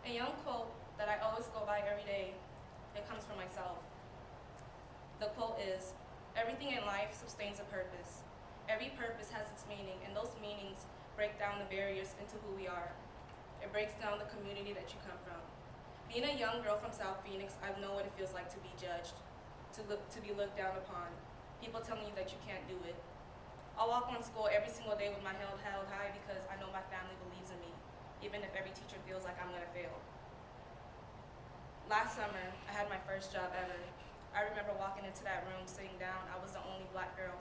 A young quote that I always go by every day, it comes from myself. The quote is, "Everything in life sustains a purpose. Every purpose has its meaning, and those meanings break down the barriers into who we are. It breaks down the community that you come from." Being a young girl from South Phoenix, I know what it feels like to be judged, to be looked down upon, people telling you that you can't do it. I walk on school every single day with my head held high because I know my family believes in me, even if every teacher feels like I'm going to fail. Last summer, I had my first job ever. I remember walking into that room, sitting down. I was the only black girl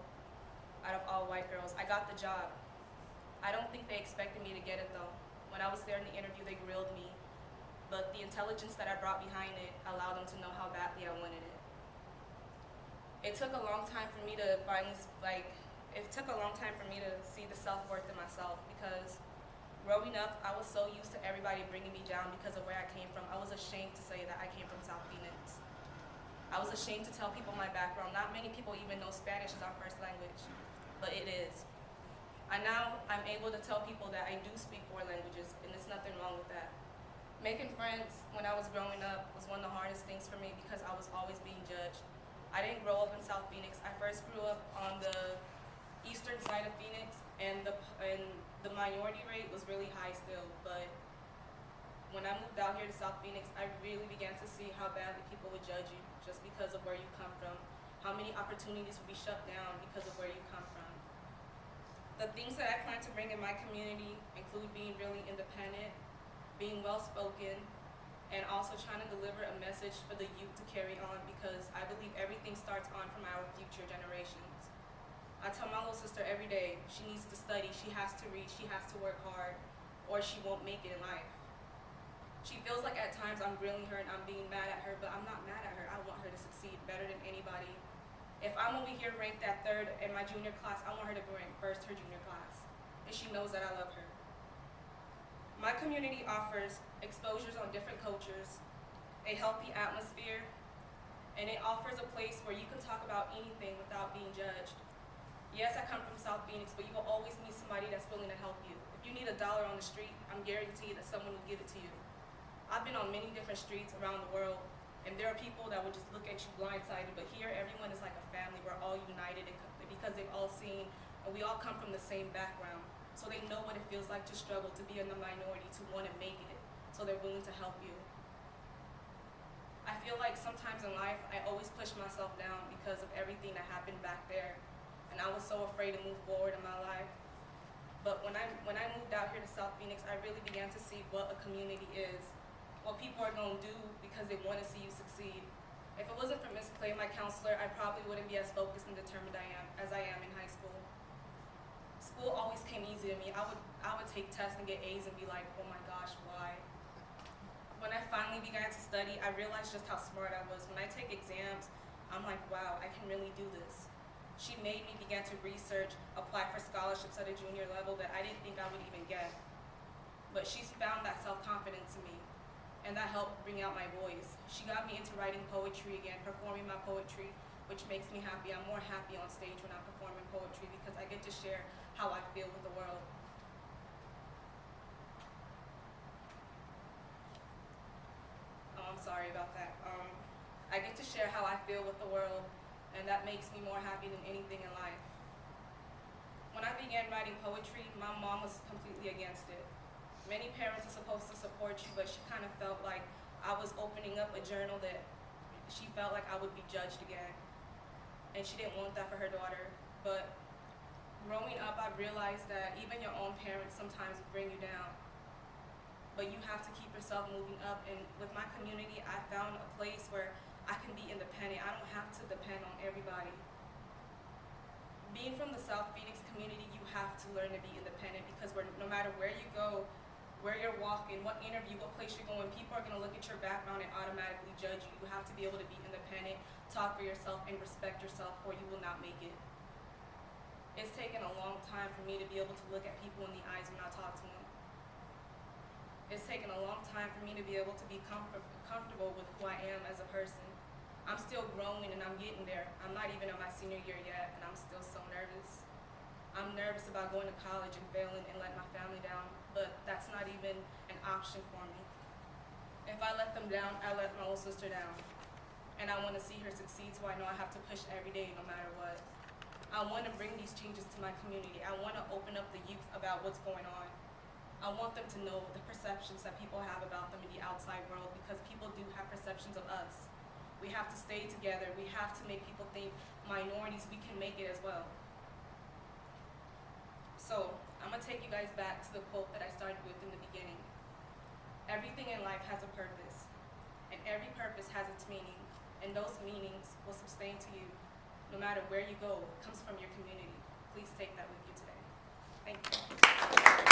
out of all white girls. I got the job. I don't think they expected me to get it though. When I was there in the interview, they grilled me, but the intelligence that I brought behind it allowed them to know how badly I wanted it. It took a long time for me to finally, see the self-worth in myself, because growing up, I was so used to everybody bringing me down because of where I came from. I was ashamed to say that I came from South Phoenix. I was ashamed to tell people my background. Not many people even know Spanish is our first language, but it is. I'm able to tell people that I do speak 4 languages, and there's nothing wrong with that. Making friends when I was growing up was one of the hardest things for me because I was always being judged. I didn't grow up in South Phoenix. I first grew up on the eastern side of Phoenix, and the minority rate was really high still. But when I moved out here to South Phoenix, I really began to see how badly people would judge you just because of where you come from, how many opportunities would be shut down because of where you come from. The things that I plan to bring in my community include being really independent, being well-spoken, and also trying to deliver a message for the youth to carry on, because I believe everything starts on from our future generations. I tell my little sister every day, she needs to study, she has to read, she has to work hard, or she won't make it in life. She feels like at times I'm grilling her and I'm being mad at her, but I'm not mad at her. I want her to succeed better than anybody. If I'm over here ranked at 3rd in my junior class, I want her to be ranked 1st her junior class. And she knows that I love her. My community offers exposures on different cultures, a healthy atmosphere, and it offers a place where you can talk about anything without being judged. Yes, I come from South Phoenix, but you will always meet somebody that's willing to help you. If you need $1 on the street, I'm guaranteed that someone will give it to you. I've been on many different streets around the world, and there are people that would just look at you blindsided, but here everyone is like a family. We're all united because they've all seen, and we all come from the same background. So they know what it feels like to struggle, to be in the minority, to want to make it. So they're willing to help you. I feel like sometimes in life, I always push myself down because of everything that happened back there. And I was so afraid to move forward in my life. But when I moved out here to South Phoenix, I really began to see what a community is, what people are going to do because they want to see you succeed. If it wasn't for Miss Clay, my counselor, I probably wouldn't be as focused and determined as I am in high school. School always came easy to me. I would take tests and get A's and be like, oh my gosh, why? When I finally began to study, I realized just how smart I was. When I take exams, I'm like, wow, I can really do this. She made me begin to research, apply for scholarships at a junior level that I didn't think I would even get. But she's found that self-confidence in me, and that helped bring out my voice. She got me into writing poetry again, performing my poetry, which makes me happy. I'm more happy on stage when I'm performing poetry because I get to share how I feel with the world. Oh, I'm sorry about that. I get to share how I feel with the world, and that makes me more happy than anything in life. When I began writing poetry, my mom was completely against it. Many parents are supposed to support you, but she kind of felt like I was opening up a journal that she felt like I would be judged again. And she didn't want that for her daughter. But growing up, I realized that even your own parents sometimes bring you down. But you have to keep yourself moving up. And with my community, I found a place where I can be independent. I don't have to depend on everybody. Being from the South Phoenix community, you have to learn to be independent because no matter where you go, where you're walking, what interview, what place you're going, people are going to look at your background and automatically judge you. You have to be able to be independent, talk for yourself, and respect yourself, or you will not make it. It's taken a long time for me to be able to look at people in the eyes when I talk to them. It's taken a long time for me to be able to be comfortable with who I am as a person. I'm still growing and I'm getting there. I'm not even in my senior year yet, and I'm still so nervous. I'm nervous about going to college and failing and letting my family down, but that's not even an option for me. If I let them down, I let my little sister down. And I want to see her succeed, so I know I have to push every day no matter what. I want to bring these changes to my community. I want to open up the youth about what's going on. I want them to know the perceptions that people have about them in the outside world, because people do have perceptions of us. We have to stay together. We have to make people think minorities, we can make it as well. So I'm going to take you guys back to the quote that I started with in the beginning. Everything in life has a purpose, and every purpose has its meaning, and those meanings will sustain to you no matter where you go. It comes from your community. Please take that with you today. Thank you.